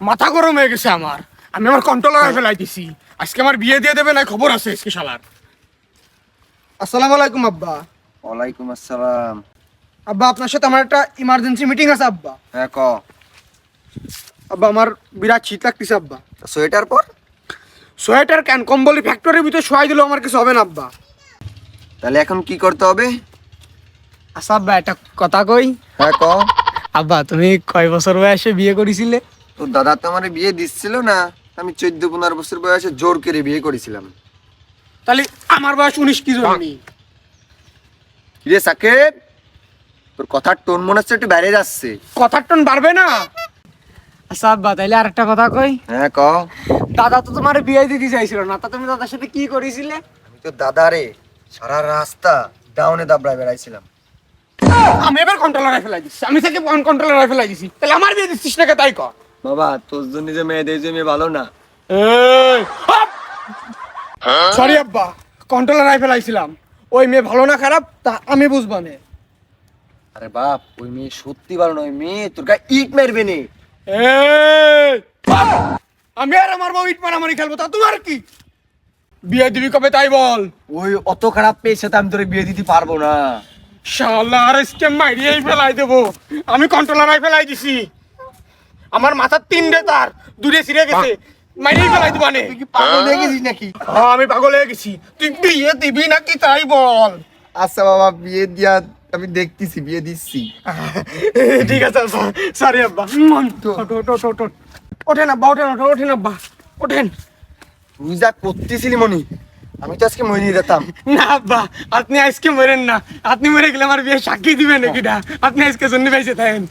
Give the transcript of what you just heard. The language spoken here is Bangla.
মাথা গরম হয়ে গেছে আমার। আমি আমার কন্ট্রোলার ফেলাই দিছি। আজকে আমার বিয়ে দিয়ে দেবে না, খবর আছে আজকে শালার। আসসালামু আলাইকুম আব্বা। ওয়ালাইকুম আসসালাম। আব্বা আপনার সাথে আমার একটা ইমার্জেন্সি মিটিং আছে আব্বা। হ্যাঁ ক। আব্বা আমার বিরাট শীত লাগতেছে আব্বা। সোয়েটার পর। সোয়েটার কেন, কম্বলি ফ্যাক্টরির ভিতরে শোয়াই দিলেও আমার কিছু হবে না আব্বা। তাহলে এখন কি করতে হবে? আচ্ছা আব্বা একটা কথা কই। হ্যাঁ ক। আব্বা তুমি কয় বছর বয়সে বিয়ে করেছিলে? তোর দাদা তো আমার বিয়ে দিচ্ছিল না, আমি 14-15 বছর বয়সে জোর করে বিয়ে করেছিলাম। তাহলে আমার বয়স 19 কি জন্যই? কিরে সাকিব, তোর কথার টোন মনে হচ্ছে একটু বেড়ে যাচ্ছে। কথার টোন বাড়বে না? আচ্ছা আব্বা তাইলে আরেকটা কথা কই। হ্যাঁ ক। দাদা তো তোমার বিয়ে দিতে চাইছিল না, তা তুমি দাদার সাথে কি করেছিলে? আমি তো দাদারে সারা রাস্তা ডাউনে দাবড়ায় বেড়াইছিলাম। আমি এবার কন্ট্রোলার ফেলাই দিচ্ছি, আমি থেকে কন্ট্রোলার ফেলাই দিছি, তাহলে আমার বিয়ে দিচ্ছিস না তাই কর। বাবা তোর জন্য যে মেয়েদের যে মেয়ে ভালো না। সরি আব্বা, কন্ট্রোলার ফেলাইছিলাম। ওই মেয়ে ভালো না খারাপ তা আমি বুঝবানে। আরে বাপ, ওই মেয়ে সত্যি ভালো নয়, মেয়ে তোর গায়ে ইট মারবে নে। আমি আর আমার বউ ইট মারামারি খেলবো, তা তোমার কি? বিয়ে দিবি কবে তাই বল। ওই অত খারাপ পেয়েছে তো আমি তোরে বিয়ে দিতে পারবো না। শালা আর স্কেম মাইরিয়েই ফেলাই দেবো। আমি কন্ট্রোলার ফেলাই দিছি। আমার মাথার 3টে তার 2টে ছিঁড়ে গেছে, মাইরিয়েই ফেলাই দিবা নে। তুই কি পাগল হয়ে গেছিস নাকি? হ্যাঁ আমি পাগল হয়ে গেছি। তুই বিয়ে দিবি নাকি তাই বল। আচ্ছা বাবা, বিয়ে দিয়া আমি দেখতেছি, বিয়ে দিচ্ছি। ঠিক আছে সরি আব্বা। ওঠো, ওঠো, ওঠো, ওঠো। ওঠেন আব্বা, ওঠেন, ওঠো, ওঠেন আব্বা, ওঠেন। তুই যা করতেছিলি মনি, আমি তো আজকে মরে যেতাম। না আব্বা, আপনি আজকে মরেন না। আপনি মরে গেলে আমার বিয়ে সাক্ষী দিবেন নাকি? আপনি আজকে জন্য বেঁচে থাকেন।